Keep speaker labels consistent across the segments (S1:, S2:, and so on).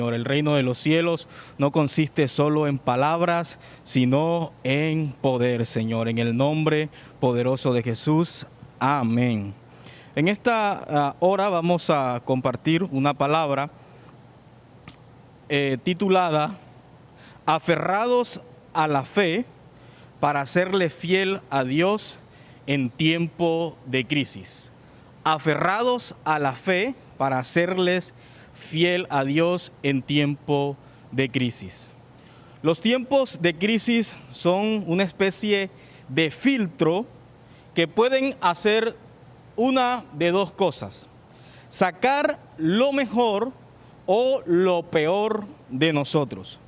S1: Señor, el reino de los cielos no consiste solo en palabras, sino en poder, Señor. En el nombre poderoso de Jesús. Amén. En esta hora vamos a compartir una palabra titulada Aferrados a la fe para serle fiel a Dios en tiempo de crisis. Aferrados a la fe para serles fiel a Dios en tiempo de crisis. Los tiempos de crisis son una especie de filtro que pueden hacer una de dos cosas: sacar lo mejor o lo peor de nosotros.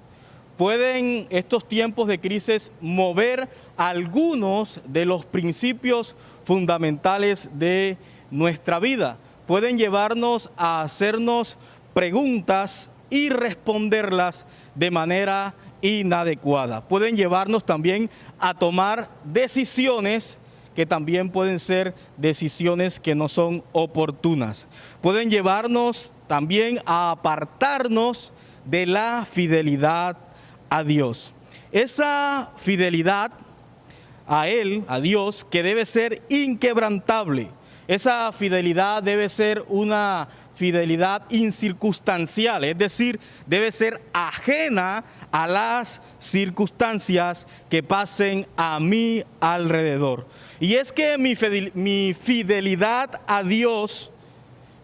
S1: Pueden estos tiempos de crisis mover algunos de los principios fundamentales de nuestra vida. Pueden llevarnos a hacernos preguntas y responderlas de manera inadecuada. Pueden llevarnos también a tomar decisiones que también pueden ser decisiones que no son oportunas. Pueden llevarnos también a apartarnos de la fidelidad a Dios. Esa fidelidad a Él, a Dios, que debe ser inquebrantable. Esa fidelidad debe ser una fidelidad incircunstancial, es decir, debe ser ajena a las circunstancias que pasen a mi alrededor. Y es que mi fidelidad a Dios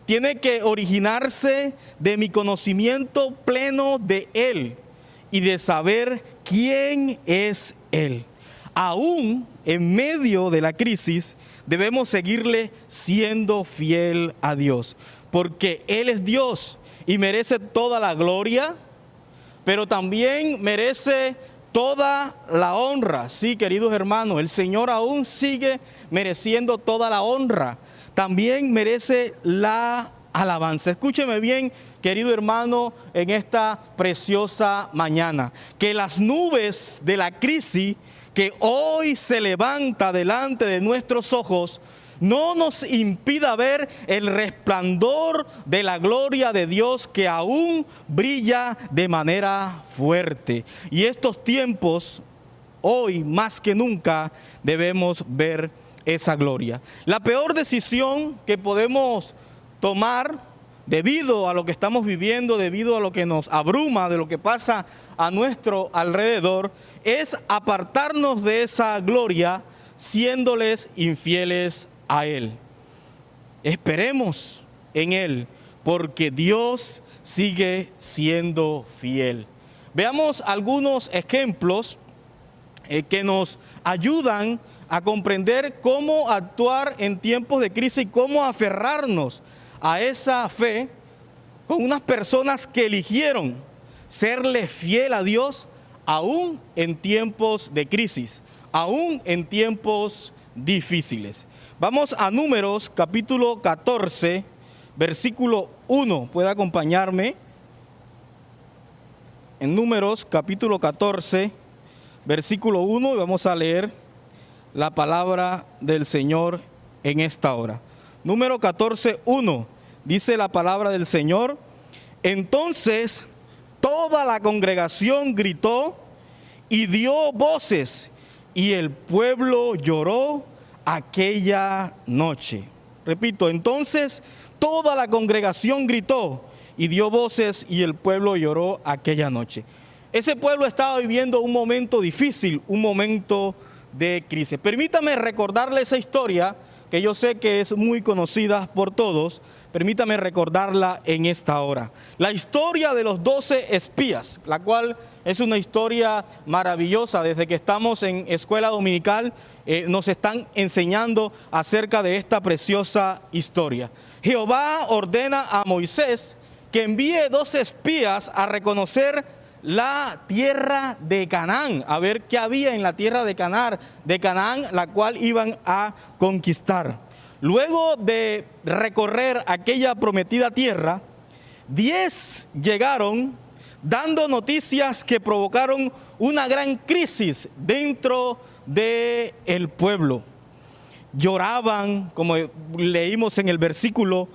S1: tiene que originarse de mi conocimiento pleno de Él y de saber quién es Él. Aún en medio de la crisis, debemos seguirle siendo fiel a Dios, porque Él es Dios y merece toda la gloria, pero también merece toda la honra. Sí, queridos hermanos, el Señor aún sigue mereciendo toda la honra. También merece la alabanza. Escúcheme bien, querido hermano, en esta preciosa mañana, que las nubes de la crisis que hoy se levanta delante de nuestros ojos no nos impida ver el resplandor de la gloria de Dios que aún brilla de manera fuerte. Y estos tiempos, hoy más que nunca, debemos ver esa gloria. La peor decisión que podemos tomar debido a lo que estamos viviendo, debido a lo que nos abruma, de lo que pasa a nuestro alrededor, es apartarnos de esa gloria siéndoles infieles a Él. Esperemos en Él, porque Dios sigue siendo fiel. Veamos algunos ejemplos que nos ayudan a comprender cómo actuar en tiempos de crisis y cómo aferrarnos a esa fe con unas personas que eligieron serle fiel a Dios aún en tiempos de crisis, aún en tiempos difíciles. Vamos a Números capítulo 14, versículo 1. ¿Puede acompañarme? En Números capítulo 14, versículo 1, y vamos a leer la palabra del Señor en esta hora. Número 14, 1, dice la palabra del Señor: entonces toda la congregación gritó y dio voces, y el pueblo lloró aquella noche. Repito, entonces toda la congregación gritó y dio voces, y el pueblo lloró aquella noche. Ese pueblo estaba viviendo un momento difícil, un momento de crisis. Permítame recordarle esa historia, que yo sé que es muy conocida por todos. Permítame recordarla en esta hora. La historia de los 12 espías, la cual es una historia maravillosa. Desde que estamos en escuela dominical, nos están enseñando acerca de esta preciosa historia. Jehová ordena a Moisés que envíe 12 espías a reconocer la tierra de Canaán, a ver qué había en la tierra de Canaán, la cual iban a conquistar. Luego de recorrer aquella prometida tierra, 10 llegaron dando noticias que provocaron una gran crisis dentro del pueblo. Lloraban, como leímos en el versículo,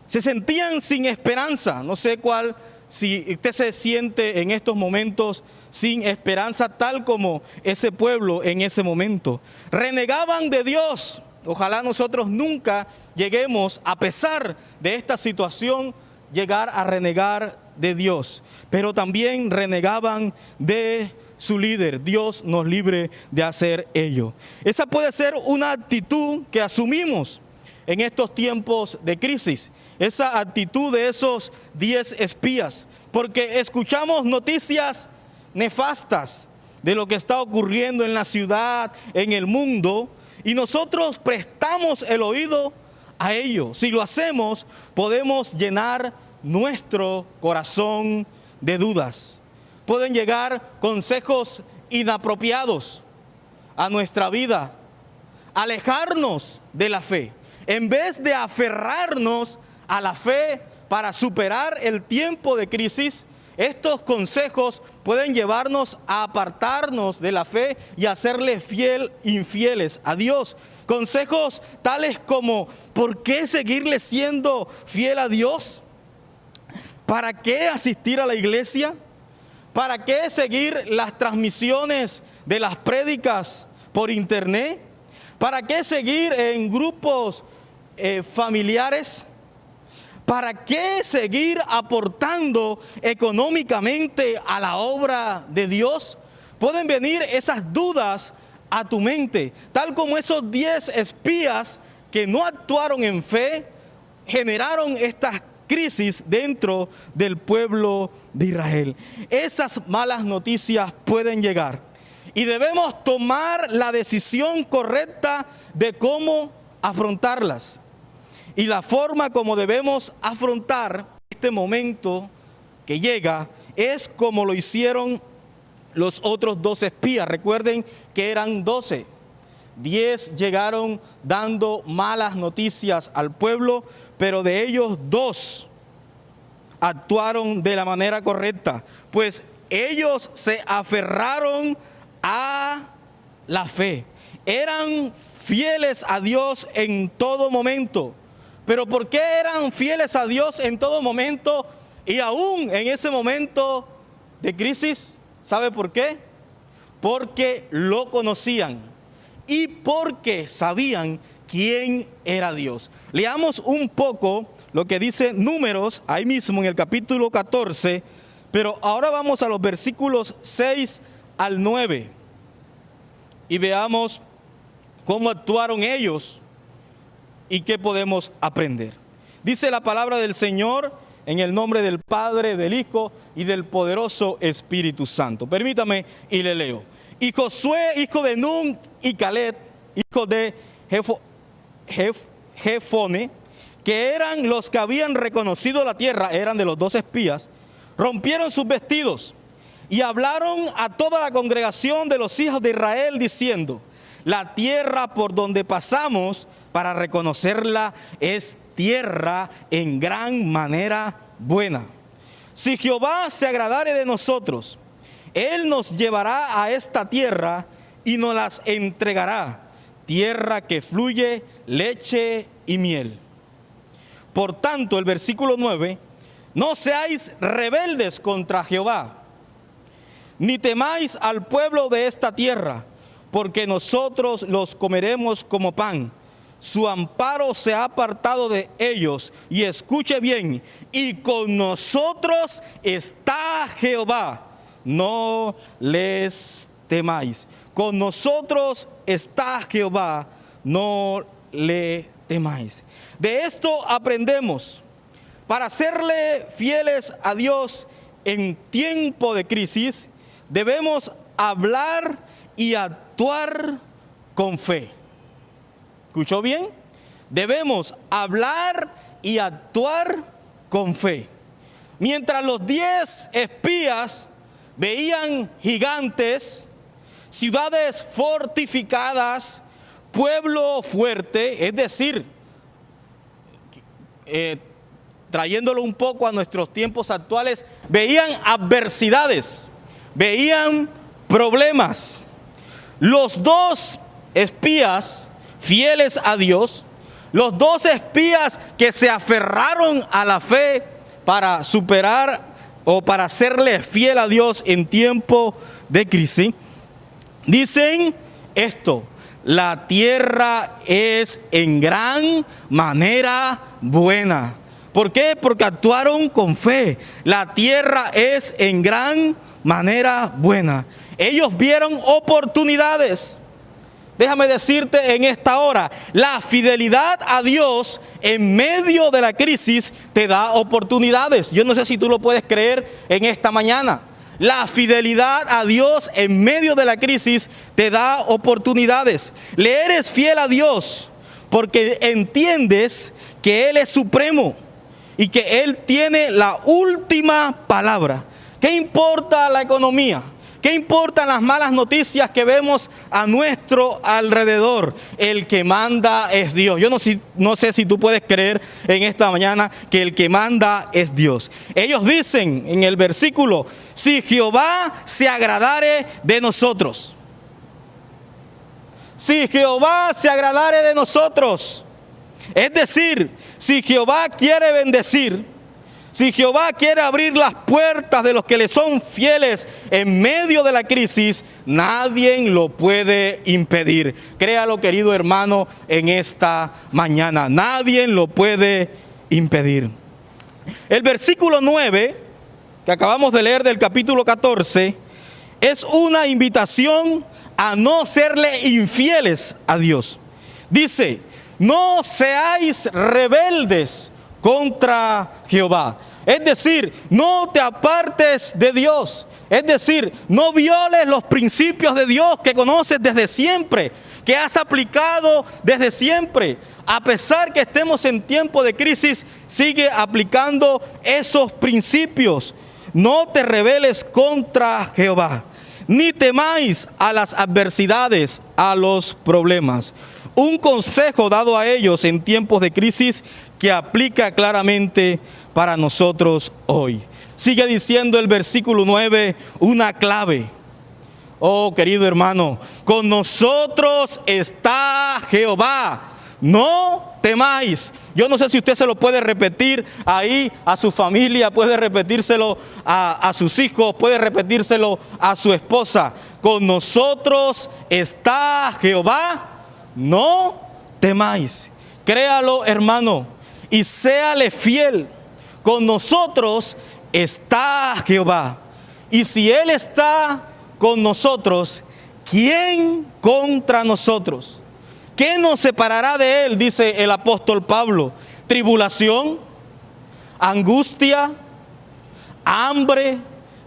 S1: se sentían sin esperanza. No sé cuál si usted se siente en estos momentos sin esperanza, tal como ese pueblo en ese momento. Renegaban de Dios. Ojalá nosotros nunca lleguemos, a pesar de esta situación, llegar a renegar de Dios. Pero también renegaban de su líder. Dios nos libre de hacer ello. Esa puede ser una actitud que asumimos en estos tiempos de crisis. Esa actitud de esos 10 espías. Porque escuchamos noticias nefastas de lo que está ocurriendo en la ciudad, en el mundo, y nosotros prestamos el oído a ello. Si lo hacemos, podemos llenar nuestro corazón de dudas. Pueden llegar consejos inapropiados a nuestra vida, alejarnos de la fe. En vez de aferrarnos a la fe para superar el tiempo de crisis, estos consejos pueden llevarnos a apartarnos de la fe y a serle infieles a Dios. Consejos tales como: ¿por qué seguirle siendo fiel a Dios? ¿Para qué asistir a la iglesia? ¿Para qué seguir las transmisiones de las prédicas por internet? ¿Para qué seguir en grupos familiares? ¿Para qué seguir aportando económicamente a la obra de Dios? Pueden venir esas dudas a tu mente, tal como esos 10 espías que no actuaron en fe, generaron estas crisis dentro del pueblo de Israel. Esas malas noticias pueden llegar y debemos tomar la decisión correcta de cómo afrontarlas. Y la forma como debemos afrontar este momento que llega es como lo hicieron los otros 12 espías. Recuerden que eran 12. 10 llegaron dando malas noticias al pueblo, pero de ellos 2 actuaron de la manera correcta, pues ellos se aferraron a la fe. Eran fieles a Dios en todo momento. Pero ¿por qué eran fieles a Dios en todo momento y aún en ese momento de crisis? ¿Sabe por qué? Porque lo conocían y porque sabían quién era Dios. Leamos un poco lo que dice Números, ahí mismo en el capítulo 14, pero ahora vamos a los versículos 6 al 9 y veamos cómo actuaron ellos y qué podemos aprender. Dice la palabra del Señor en el nombre del Padre, del Hijo y del poderoso Espíritu Santo. Permítame y le leo. Y Josué, hijo de Nun, y Caleb, hijo de Jefone, que eran los que habían reconocido la tierra, eran de los 2 espías, rompieron sus vestidos y hablaron a toda la congregación de los hijos de Israel diciendo: la tierra por donde pasamos para reconocerla es tierra en gran manera buena. Si Jehová se agradare de nosotros, Él nos llevará a esta tierra y nos las entregará, tierra que fluye leche y miel. Por tanto, el versículo 9, no seáis rebeldes contra Jehová, ni temáis al pueblo de esta tierra, porque nosotros los comeremos como pan. Su amparo se ha apartado de ellos, y escuche bien, y con nosotros está Jehová, no les temáis. Con nosotros está Jehová, no le temáis. De esto aprendemos. Para serle fieles a Dios en tiempo de crisis, debemos hablar y actuar con fe. ¿Escuchó bien? Debemos hablar y actuar con fe. Mientras los 10 espías veían gigantes, ciudades fortificadas, pueblo fuerte, es decir, trayéndolo un poco a nuestros tiempos actuales, veían adversidades, veían problemas. Los 2 espías fieles a Dios, los 2 espías que se aferraron a la fe para superar o para serle fiel a Dios en tiempo de crisis, dicen esto: la tierra es en gran manera buena. ¿Por qué? Porque actuaron con fe. La tierra es en gran manera buena. Ellos vieron oportunidades. Déjame decirte en esta hora, la fidelidad a Dios en medio de la crisis te da oportunidades. Yo no sé si tú lo puedes creer en esta mañana. La fidelidad a Dios en medio de la crisis te da oportunidades. Le eres fiel a Dios porque entiendes que Él es supremo y que Él tiene la última palabra. ¿Qué importa la economía? ¿Qué importan las malas noticias que vemos a nuestro alrededor? El que manda es Dios. Yo no sé si tú puedes creer en esta mañana que el que manda es Dios. Ellos dicen en el versículo: si Jehová se agradare de nosotros. Si Jehová se agradare de nosotros. Es decir, si Jehová quiere bendecir, si Jehová quiere abrir las puertas de los que le son fieles en medio de la crisis, nadie lo puede impedir. Créalo, querido hermano, en esta mañana. Nadie lo puede impedir. El versículo 9, que acabamos de leer del capítulo 14, es una invitación a no serle infieles a Dios. Dice: no seáis rebeldes contra Jehová. Es decir, no te apartes de Dios. Es decir, no violes los principios de Dios que conoces desde siempre, que has aplicado desde siempre. A pesar que estemos en tiempo de crisis, sigue aplicando esos principios. No te rebeles contra Jehová, ni temáis a las adversidades, a los problemas. Un consejo dado a ellos en tiempos de crisis que aplica claramente para nosotros hoy. Sigue diciendo el versículo 9 una clave. Oh, querido hermano, con nosotros está Jehová, no temáis. Yo no sé si usted se lo puede repetir ahí a su familia, puede repetírselo a sus hijos, puede repetírselo a su esposa. Con nosotros está Jehová, no temáis. Créalo, hermano, y séale fiel. Con nosotros está Jehová. Y si Él está con nosotros, ¿quién contra nosotros? ¿Qué nos separará de Él? Dice el apóstol Pablo. Tribulación, angustia, hambre,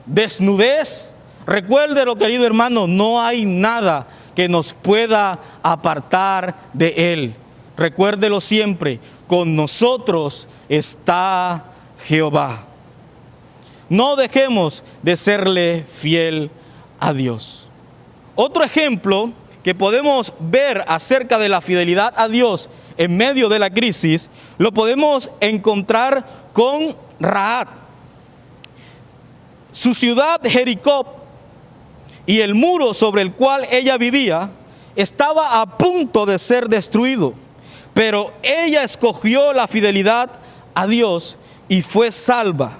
S1: desnudez. Recuérdelo, querido hermano, no hay nada que nos pueda apartar de Él. Recuérdelo siempre, con nosotros está Jehová. No dejemos de serle fiel a Dios. Otro ejemplo que podemos ver acerca de la fidelidad a Dios en medio de la crisis, lo podemos encontrar con Rahab. Su ciudad Jericó y el muro sobre el cual ella vivía estaba a punto de ser destruido, pero ella escogió la fidelidad a Dios y fue salva.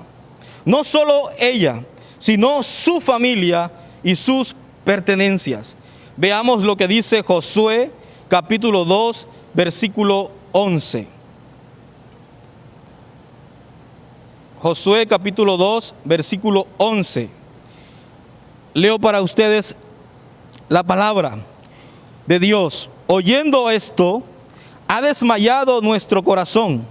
S1: No solo ella, sino su familia y sus pertenencias. Veamos lo que dice Josué capítulo 2, versículo 11. Josué capítulo 2, versículo 11. Leo para ustedes la palabra de Dios. Oyendo esto, ha desmayado nuestro corazón,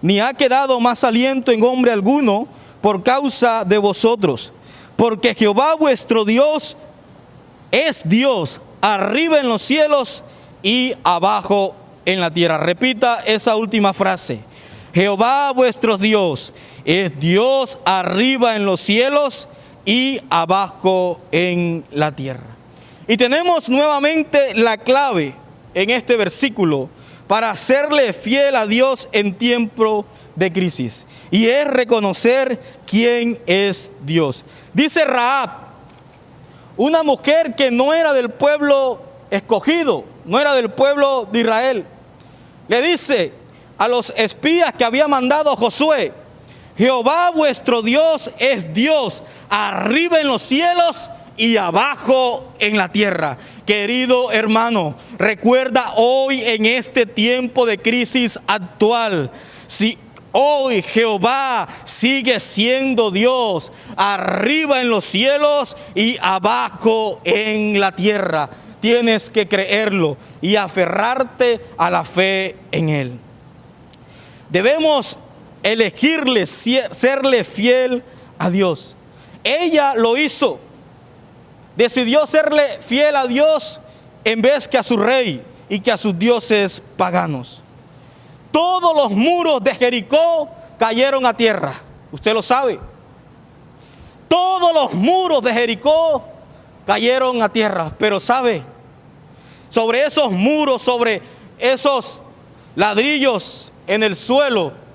S1: ni ha quedado más aliento en hombre alguno por causa de vosotros, porque Jehová vuestro Dios es Dios arriba en los cielos y abajo en la tierra. Repita esa última frase. Jehová vuestro Dios es Dios arriba en los cielos y abajo en la tierra. Y tenemos nuevamente la clave en este versículo para serle fiel a Dios en tiempo de crisis, y es reconocer quién es Dios. Dice Rahab, una mujer que no era del pueblo escogido, no era del pueblo de Israel, le dice a los espías que había mandado Josué: Jehová vuestro Dios es Dios, arriba en los cielos y abajo en la tierra. Querido hermano, recuerda hoy en este tiempo de crisis actual, si hoy Jehová sigue siendo Dios, arriba en los cielos y abajo en la tierra. Tienes que creerlo y aferrarte a la fe en Él. Debemos elegirle, serle fiel a Dios. Ella lo hizo. Decidió serle fiel a Dios en vez que a su rey y que a sus dioses paganos. Todos los muros de Jericó cayeron a tierra. Usted lo sabe. Todos los muros de Jericó cayeron a tierra. Pero ¿sabe? Sobre esos muros, sobre esos ladrillos en el suelo,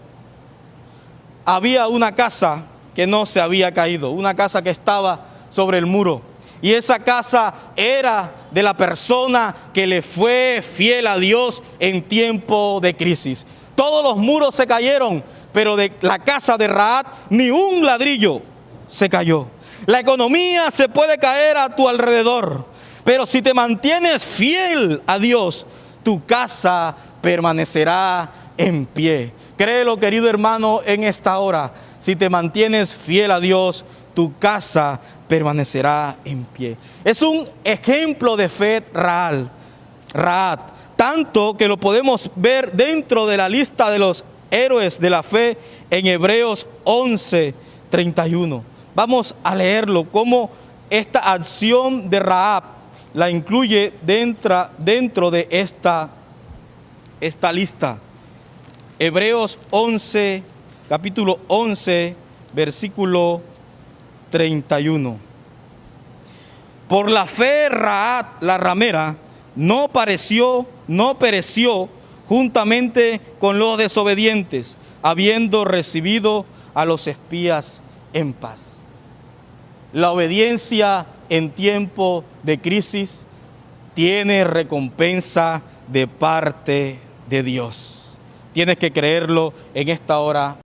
S1: había una casa que no se había caído. Una casa que estaba sobre el muro. Y esa casa era de la persona que le fue fiel a Dios en tiempo de crisis. Todos los muros se cayeron, pero de la casa de Rahab ni un ladrillo se cayó. La economía se puede caer a tu alrededor, pero si te mantienes fiel a Dios, tu casa permanecerá en pie. Créelo, querido hermano, en esta hora. Si te mantienes fiel a Dios, tu casa permanecerá en pie. Es un ejemplo de fe Rahab, tanto que lo podemos ver dentro de la lista de los héroes de la fe en Hebreos 11:31. Vamos a leerlo, cómo esta acción de Rahab la incluye dentro de esta lista. Hebreos 11, capítulo 11, versículo 31. Por la fe Rahab, la ramera, no pereció juntamente con los desobedientes, habiendo recibido a los espías en paz. La obediencia en tiempo de crisis tiene recompensa de parte de Dios. Tienes que creerlo en esta hora.